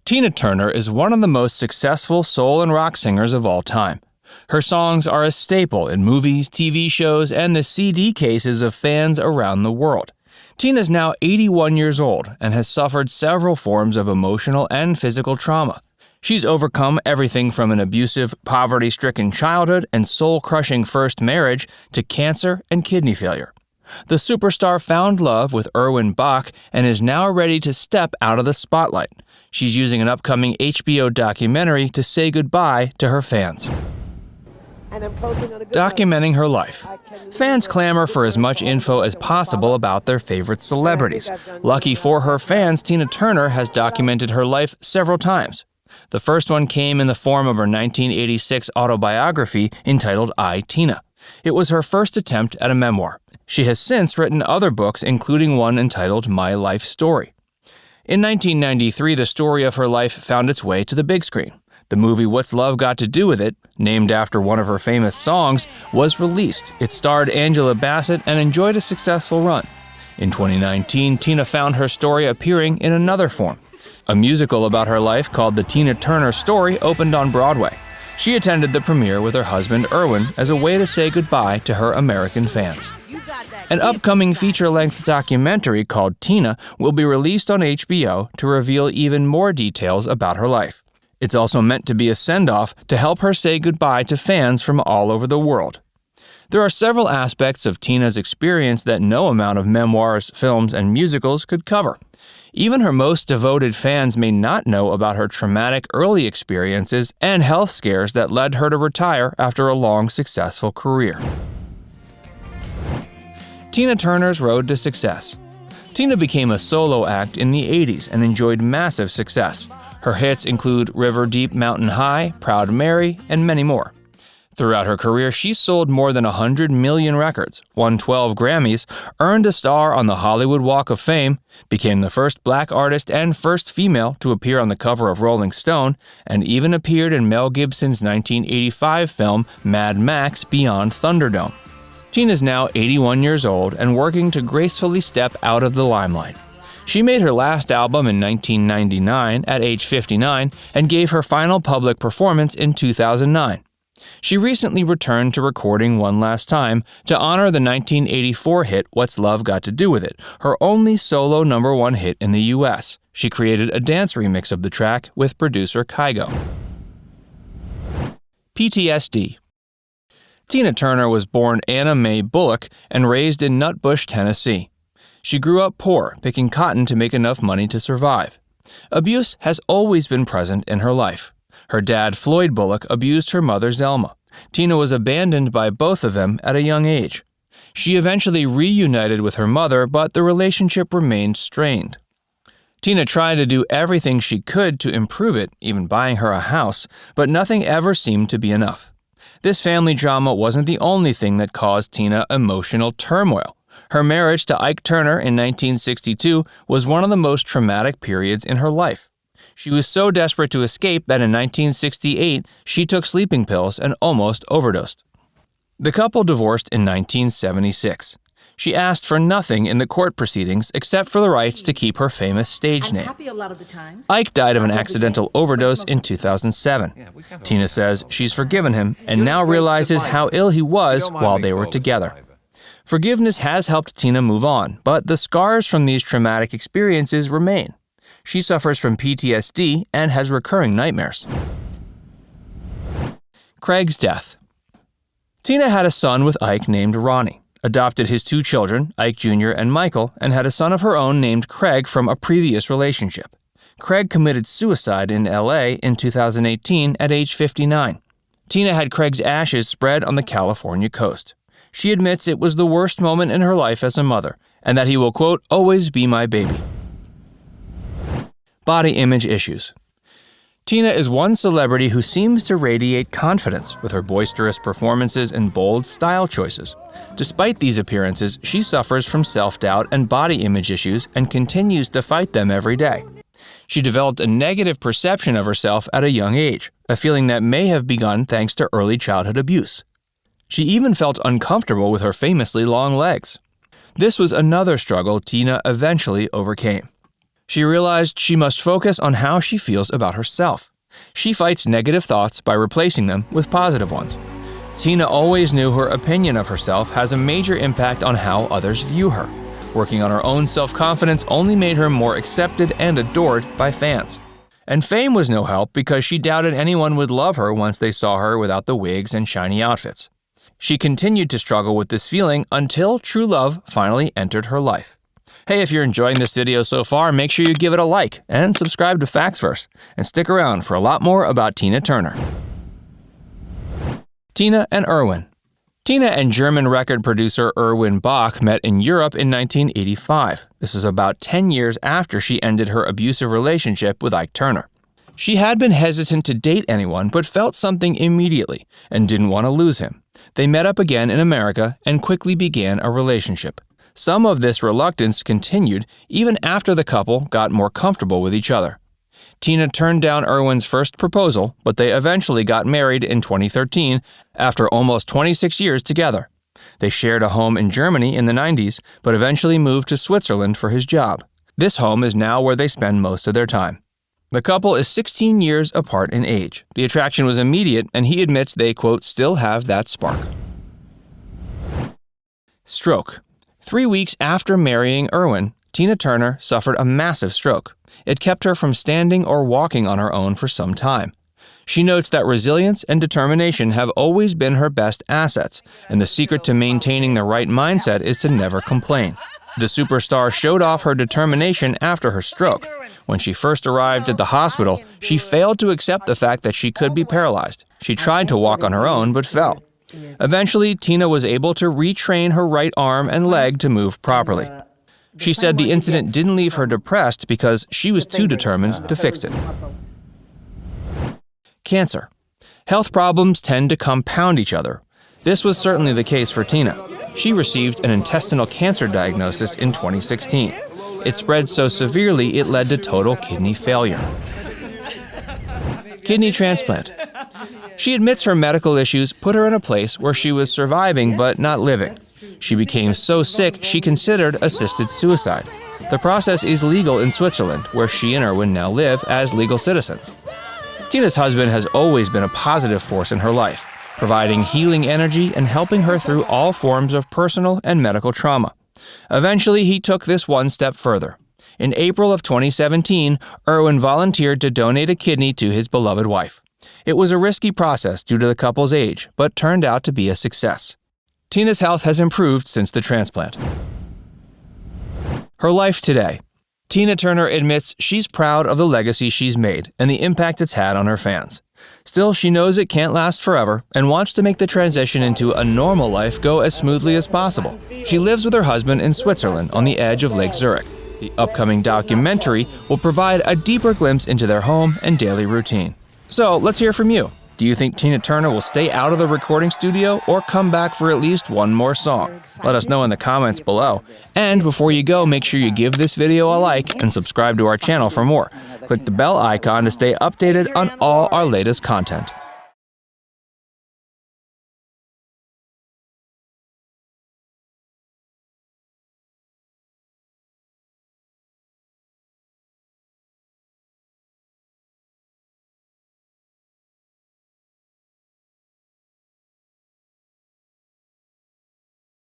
Tina Turner is one of the most successful soul and rock singers of all time. Her songs are a staple in movies, TV shows, and the CD cases of fans around the world. Tina is now 81 years old and has suffered several forms of emotional and physical trauma. She's overcome everything from an abusive, poverty-stricken childhood and soul-crushing first marriage to cancer and kidney failure. The superstar found love with Erwin and is now ready to step out of the spotlight. She's using an upcoming HBO documentary to say goodbye to her fans. Documenting her life. Fans clamor for as much info as possible about their favorite celebrities. Lucky for her fans, Tina Turner has documented her life several times. The first one came in the form of her 1986 autobiography entitled I, Tina. It was her first attempt at a memoir. She has since written other books, including one entitled My Life Story. In 1993, the story of her life found its way to the big screen. The movie What's Love Got to Do with It, named after one of her famous songs, was released. It starred Angela Bassett and enjoyed a successful run. In 2019, Tina found her story appearing in another form. A musical about her life called The Tina Turner Story opened on Broadway. She attended the premiere with her husband Erwin as a way to say goodbye to her American fans. An upcoming feature-length documentary called Tina will be released on HBO to reveal even more details about her life. It's also meant to be a send-off to help her say goodbye to fans from all over the world. There are several aspects of Tina's experience that no amount of memoirs, films, and musicals could cover. Even her most devoted fans may not know about her traumatic early experiences and health scares that led her to retire after a long, successful career. Tina Turner's road to success. Tina became a solo act in the 80s and enjoyed massive success. Her hits include River Deep Mountain High, Proud Mary, and many more. Throughout her career, she sold more than 100 million records, won 12 Grammys, earned a star on the Hollywood Walk of Fame, became the first black artist and first female to appear on the cover of Rolling Stone, and even appeared in Mel Gibson's 1985 film Mad Max Beyond Thunderdome. Tina is now 81 years old and working to gracefully step out of the limelight. She made her last album in 1999 at age 59 and gave her final public performance in 2009. She recently returned to recording one last time to honor the 1984 hit What's Love Got to Do with It, her only solo #1 hit in the U.S. She created a dance remix of the track with producer Kygo. PTSD. Tina Turner was born Anna Mae Bullock and raised in Nutbush, Tennessee. She grew up poor, picking cotton to make enough money to survive. Abuse has always been present in her life. Her dad, Floyd Bullock, abused her mother, Zelma. Tina was abandoned by both of them at a young age. She eventually reunited with her mother, but the relationship remained strained. Tina tried to do everything she could to improve it, even buying her a house, but nothing ever seemed to be enough. This family drama wasn't the only thing that caused Tina emotional turmoil. Her marriage to Ike Turner in 1962 was one of the most traumatic periods in her life. She was so desperate to escape that in 1968, she took sleeping pills and almost overdosed. The couple divorced in 1976. She asked for nothing in the court proceedings except for the rights to keep her famous stage name. Ike died of an accidental overdose in 2007. Tina says she's forgiven him and now realizes how ill he was while they were together. Forgiveness has helped Tina move on, but the scars from these traumatic experiences remain. She suffers from PTSD and has recurring nightmares. Craig's death. Tina had a son with Ike named Ronnie, adopted his 2 children, Ike Jr. and Michael, and had a son of her own named Craig from a previous relationship. Craig committed suicide in LA in 2018 at age 59. Tina had Craig's ashes spread on the California coast. She admits it was the worst moment in her life as a mother, and that he will, quote, always be my baby. Body image issues. Tina is one celebrity who seems to radiate confidence with her boisterous performances and bold style choices. Despite these appearances, she suffers from self-doubt and body image issues and continues to fight them every day. She developed a negative perception of herself at a young age, a feeling that may have begun thanks to early childhood abuse. She even felt uncomfortable with her famously long legs. This was another struggle Tina eventually overcame. She realized she must focus on how she feels about herself. She fights negative thoughts by replacing them with positive ones. Tina always knew her opinion of herself has a major impact on how others view her. Working on her own self-confidence only made her more accepted and adored by fans. And fame was no help because she doubted anyone would love her once they saw her without the wigs and shiny outfits. She continued to struggle with this feeling until true love finally entered her life. Hey, if you're enjoying this video so far, make sure you give it a like and subscribe to FactsVerse, and stick around for a lot more about Tina Turner. Tina and Erwin. Tina and German record producer Erwin Bach met in Europe in 1985. This was about 10 years after she ended her abusive relationship with Ike Turner. She had been hesitant to date anyone but felt something immediately and didn't want to lose him. They met up again in America and quickly began a relationship. Some of this reluctance continued even after the couple got more comfortable with each other. Tina turned down Erwin's first proposal, but they eventually got married in 2013 after almost 26 years together. They shared a home in Germany in the 90s, but eventually moved to Switzerland for his job. This home is now where they spend most of their time. The couple is 16 years apart in age. The attraction was immediate, and he admits they, quote, still have that spark. Stroke. 3 weeks after marrying Erwin, Tina Turner suffered a massive stroke. It kept her from standing or walking on her own for some time. She notes that resilience and determination have always been her best assets, and the secret to maintaining the right mindset is to never complain. The superstar showed off her determination after her stroke. When she first arrived at the hospital, she failed to accept the fact that she could be paralyzed. She tried to walk on her own but fell. Eventually, Tina was able to retrain her right arm and leg to move properly. She said the incident didn't leave her depressed because she was too determined to fix it. Cancer. Health problems tend to compound each other. This was certainly the case for Tina. She received an intestinal cancer diagnosis in 2016. It spread so severely it led to total kidney failure. Kidney transplant. She admits her medical issues put her in a place where she was surviving but not living. She became so sick she considered assisted suicide. The process is legal in Switzerland, where she and Erwin now live as legal citizens. Tina's husband has always been a positive force in her life, providing healing energy and helping her through all forms of personal and medical trauma. Eventually, he took this one step further. In April of 2017, Erwin volunteered to donate a kidney to his beloved wife. It was a risky process due to the couple's age, but turned out to be a success. Tina's health has improved since the transplant. Her life today. Tina Turner admits she's proud of the legacy she's made and the impact it's had on her fans. Still, she knows it can't last forever and wants to make the transition into a normal life go as smoothly as possible. She lives with her husband in Switzerland on the edge of Lake Zurich. The upcoming documentary will provide a deeper glimpse into their home and daily routine. So, let's hear from you. Do you think Tina Turner will stay out of the recording studio or come back for at least one more song? Let us know in the comments below. And before you go, make sure you give this video a like and subscribe to our channel for more. Click the bell icon to stay updated on all our latest content.